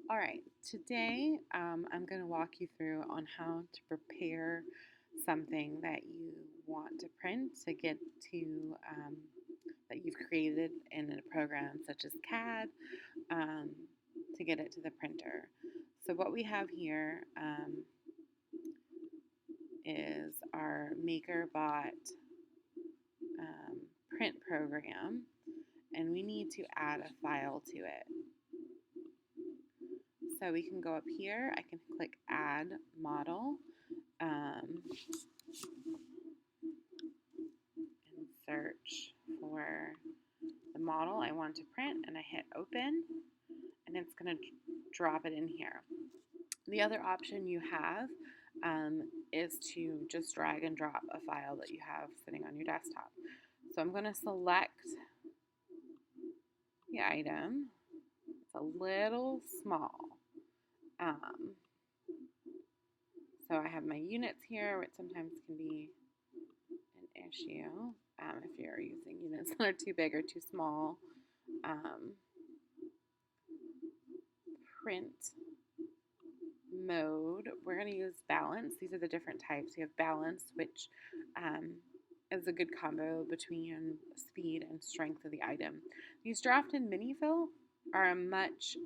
All right, today I'm going to walk you through on how to prepare something that you want to print to get to that you've created in a program such as CAD um, to get it to the printer. So what we have here is our Makerbot um, print program, and we need to add a file to it. So we can go up here. I can click Add Model. Um, and search for the model I want to print, and I hit open, and it's going to drop it in here. The other option you have is to just drag and drop a file that you have sitting on your desktop. So I'm going to select the item. It's a little small. Um, so I have my units here, which sometimes can be an issue if you're using units that are too big or too small. Um, Print mode, we're going to use balance. These are the different types. You have balance, which is a good combo between speed and strength of the item. These draft and mini fill are a much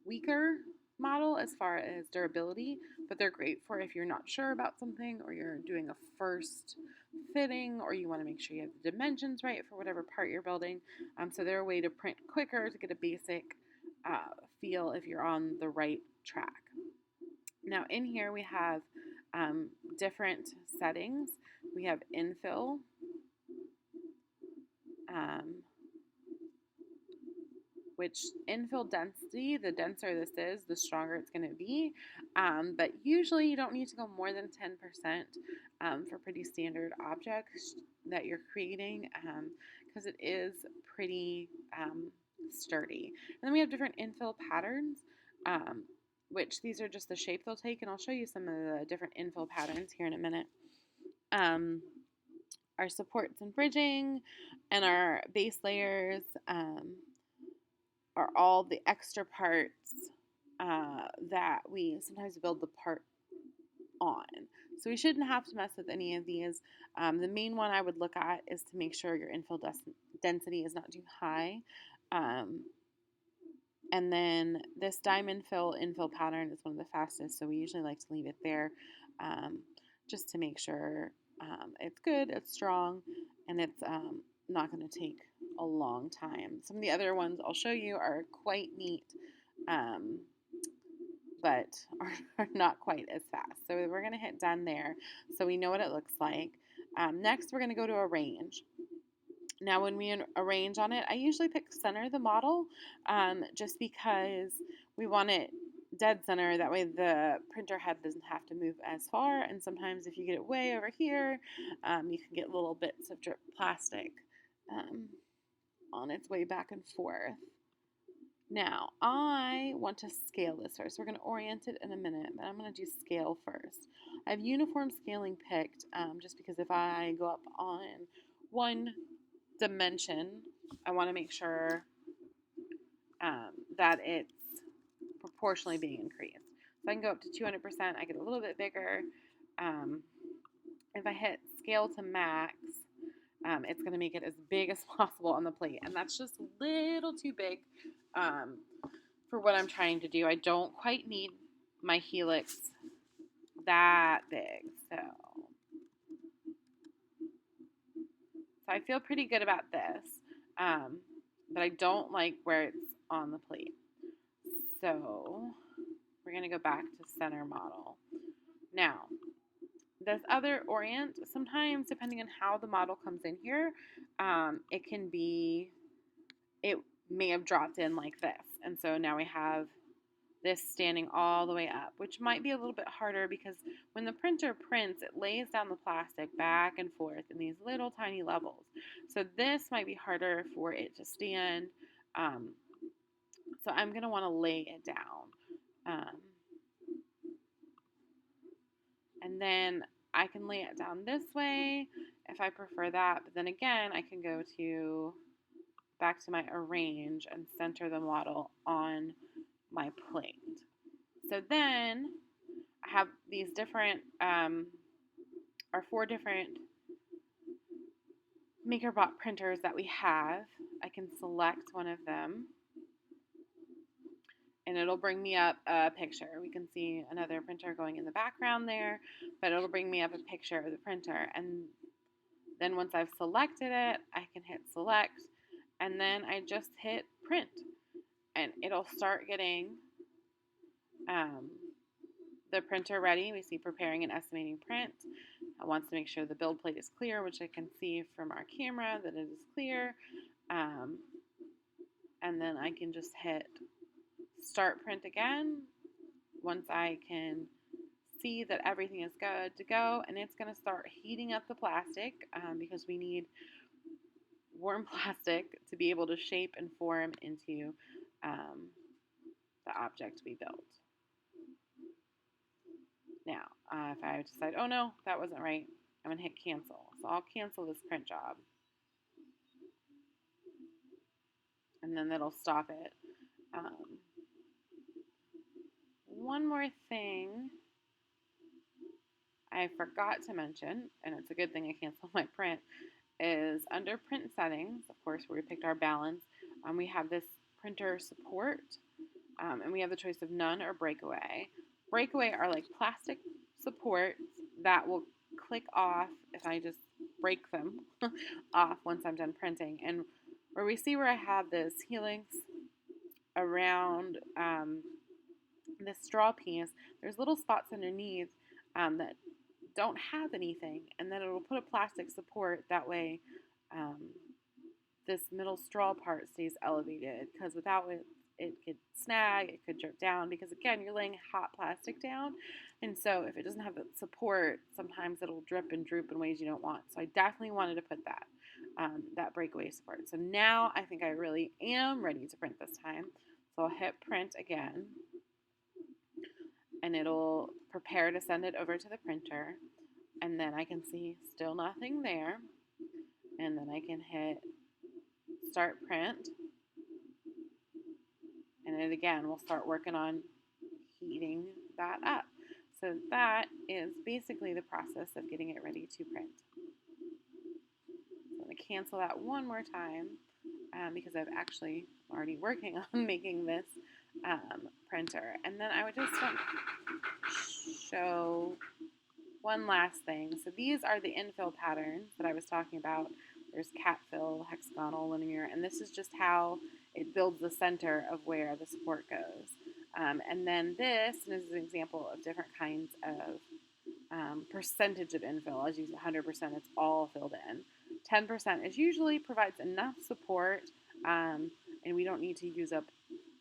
weaker model as far as durability, but they're great for if you're not sure about something or you're doing a first fitting or you want to make sure you have the dimensions right for whatever part you're building. So they're a way to print quicker to get a basic feel if you're on the right track. Now in here we have different settings. We have infill, um, which infill density, the denser this is, the stronger it's going to be. But usually you don't need to go more than 10% for pretty standard objects that you're creating because it is pretty sturdy. And then we have different infill patterns, which these are just the shape they'll take, and I'll show you some of the different infill patterns here in a minute. Our supports and bridging and our base layers are all the extra parts that we sometimes build the part on. So we shouldn't have to mess with any of these. The main one I would look at is to make sure your infill density is not too high. And then this diamond infill pattern is one of the fastest, so we usually like to leave it there just to make sure it's good, it's strong, and it's not going to take a long time. Some of the other ones I'll show you are quite neat, but are not quite as fast. So we're going to hit done there so we know what it looks like. Next, we're going to go to arrange. Now, when we arrange on it, I usually pick center the model just because we want it dead center. That way the printer head doesn't have to move as far. And sometimes if you get it way over here, you can get little bits of drip plastic on its way back and forth. Now, I want to scale this first. We're going to orient it in a minute, but I'm going to do scale first. I have uniform scaling picked just because if I go up on one dimension, I want to make sure that it's proportionally being increased. So I can go up to 200%, I get a little bit bigger. If I hit scale to max, it's going to make it as big as possible on the plate. And that's just a little too big for what I'm trying to do. I don't quite need my helix that big. So I feel pretty good about this. But I don't like where it's on the plate. So we're going to go back to center model. Now, this other orient, sometimes depending on how the model comes in here, it may have dropped in like this. And so now we have this standing all the way up, which might be a little bit harder because when the printer prints, it lays down the plastic back and forth in these little tiny levels. So this might be harder for it to stand. So I'm going to want to lay it down. And then I can lay it down this way if I prefer that. But then again, I can go back to my arrange and center the model on my plate. So then I have these different, our 4 different Makerbot printers that we have. I can select one of them and it'll bring me up a picture. We can see another printer going in the background there, but it'll bring me up a picture of the printer. And then once I've selected it, I can hit select, and then I just hit print, and it'll start getting um, the printer ready. We see preparing and estimating print. It wants to make sure the build plate is clear, which I can see from our camera that it is clear. And then I can just hit start print again once I can see that everything is good to go, and it's going to start heating up the plastic because we need warm plastic to be able to shape and form into the object we built. Now, if I decide, oh no, that wasn't right, I'm going to hit cancel. So I'll cancel this print job. And then that'll stop it. One more thing I forgot to mention, and it's a good thing I canceled my print, is under print settings, of course, where we picked our balance, we have this printer support, and we have the choice of none or breakaway. Breakaway are like plastic supports that will click off if I just break them off once I'm done printing. And where we see where I have this helix around this straw piece, there's little spots underneath that don't have anything, and then it'll put a plastic support. That way this middle straw part stays elevated, because without it, it could snag, it could drip down, because again, you're laying hot plastic down, and so if it doesn't have the support, sometimes it'll drip and droop in ways you don't want. So I definitely wanted to put that breakaway support. So now I think I really am ready to print this time. So I'll hit print again, and it'll prepare to send it over to the printer, and then I can see still nothing there, and then I can hit start print, and it again will start working on heating that up. So that is basically the process of getting it ready to print. So I'm going to cancel that one more time because I've actually already working on making this printer. And then I would just want to show one last thing. So these are the infill patterns that I was talking about. There's cat fill, hexagonal, linear, and this is just how it builds the center of where the support goes. And then this is an example of different kinds of percentage of infill. I'll use 100%, it's all filled in. 10% is usually provides enough support, and we don't need to use up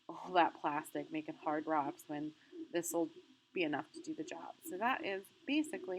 all that plastic making hard rocks when this will be enough to do the job. So that is basically